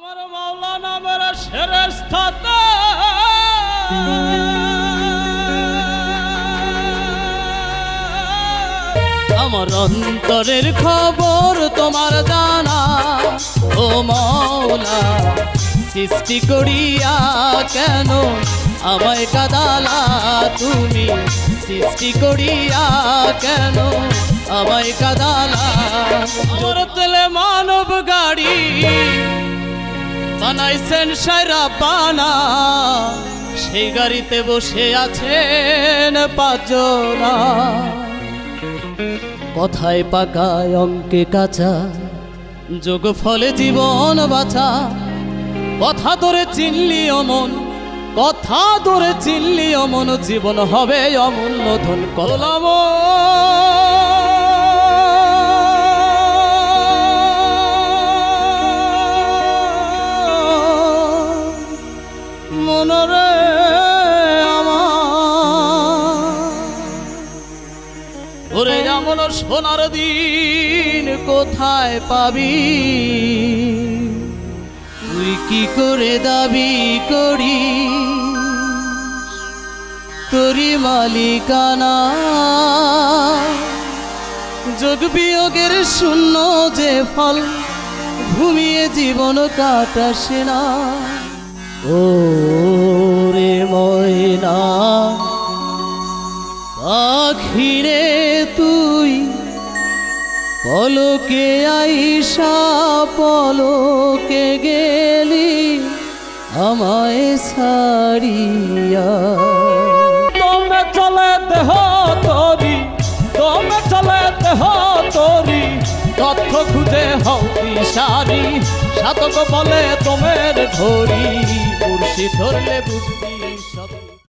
আমার মাওলানা মেরা ফেরেশতাতে আমার অন্তরের খবর তোমার জানা ও মাওলা সৃষ্টি করিয়া কেন আমায় কাদালা তুমি সৃষ্টি করিয়া কেন আমায় কাদালা আমার তেলে মানব গাড়ি বানাইছেন সাইরা বানা সেই গাড়িতে বসে আছেন পাঁচজনা কথায় পাকায় অঙ্কে কাঁচা যোগ ফলে জীবন বাঁচা কথা ধরে চিনলি অমন কথা ধরে চিনলি অমন জীবন হবে অমূল্য ধন কলাম মনরে ওরে এমন সোনার দিন কোথায় পাবি তুই কি করে দাবি করি তোরি মালিকানা যোগ বিয়োগের শূন্য যে ফল ঘুমিয়ে জীবন কাটাসে না ও রে ময়না পাখিরে তুই পলকে আইসা পলকে গেলি আমায় ছাড়িয়া তোমরা চলে দেহ তোরি তোমরা চলে দেহ তোরি তথ্য খুঁজে হও দিশারি সাধক বলে তোমের ঘড়ি মুর্শিদ ধরলে বুঝবি সব।